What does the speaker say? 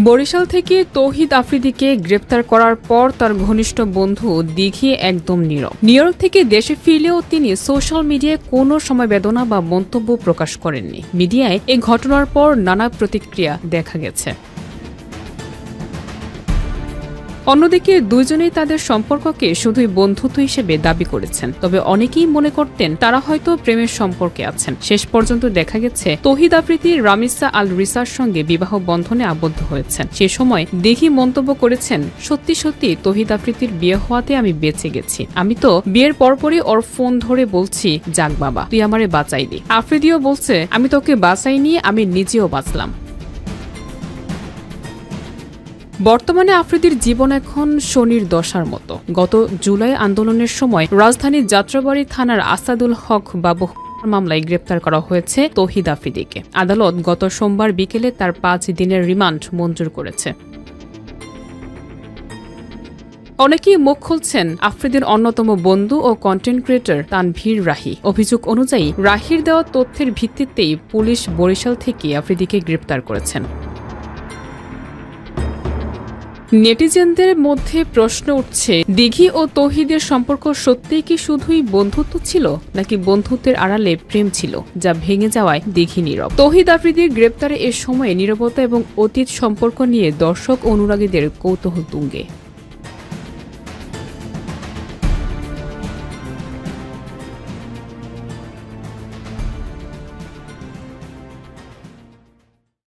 বরিশাল থেকে তৌহিদ আফ্রিদিকে গ্রেপ্তার করার পর তার ঘনিষ্ঠ বন্ধু দিঘি একদম নীরব। নিউ ইয়র্ক থেকে দেশে ফিরলেও তিনি সোশ্যাল মিডিয়ায় কোনো সমবেদনা বা মন্তব্য প্রকাশ করেননি। মিডিয়ায় এই ঘটনার পর নানা প্রতিক্রিয়া দেখা গেছে। অন্যদিকে দুইজনেই তাদের সম্পর্ককে শুধুই বন্ধুত্ব হিসেবে দাবি করেছেন, তবে অনেকেই মনে করতেন তারা হয়তো প্রেমের সম্পর্কে আছেন। শেষ পর্যন্ত দেখা গেছে তৌহিদ আফ্রিদি রামিসা আল রিসার সঙ্গে বিবাহ বন্ধনে আবদ্ধ হয়েছেন। সে সময় দিঘি মন্তব্য করেছেন, সত্যি সত্যি তৌহিদ আফ্রিদির বিয়ে হওয়াতে আমি বেঁচে গেছি। আমি তো বিয়ের পরপরই ওর ফোন ধরে বলছি, যাক বাবা তুই আমারে বাঁচাইলি। আফ্রিদিও বলছে, আমি তোকে বাঁচাইনি, আমি নিজেও বাঁচলাম। বর্তমানে আফ্রিদির জীবন এখন শনির দশার মতো। গত জুলাই আন্দোলনের সময় রাজধানীর যাত্রাবাড়ী থানার আসাদুল হক বাবু মামলায় গ্রেপ্তার করা হয়েছে তৌহিদ আফ্রিদিকে। আদালত গত সোমবার বিকেলে তার 5 দিনের রিমান্ড মঞ্জুর করেছে। অনেকেই মুখ খুলছেন আফ্রিদির অন্যতম বন্ধু ও কন্টেন্ট ক্রিয়েটর তানভীর রাহি। অভিযোগ অনুযায়ী রাহির দেওয়া তথ্যের ভিত্তিতেই পুলিশ বরিশাল থেকে আফ্রিদিকে গ্রেপ্তার করেছেন। নেটিজেনদের মধ্যে প্রশ্ন উঠছে, দিঘি ও তৌহিদের সম্পর্ক সত্যিই কি শুধুই বন্ধুত্ব ছিল, নাকি বন্ধুত্বের আড়ালে প্রেম ছিল, যা ভেঙে যাওয়ায় দিঘি নীরব। তৌহিদ আফ্রিদির গ্রেপ্তারে এ সময়ে নীরবতা এবং অতীত সম্পর্ক নিয়ে দর্শক অনুরাগীদের কৌতূহল তুঙ্গে।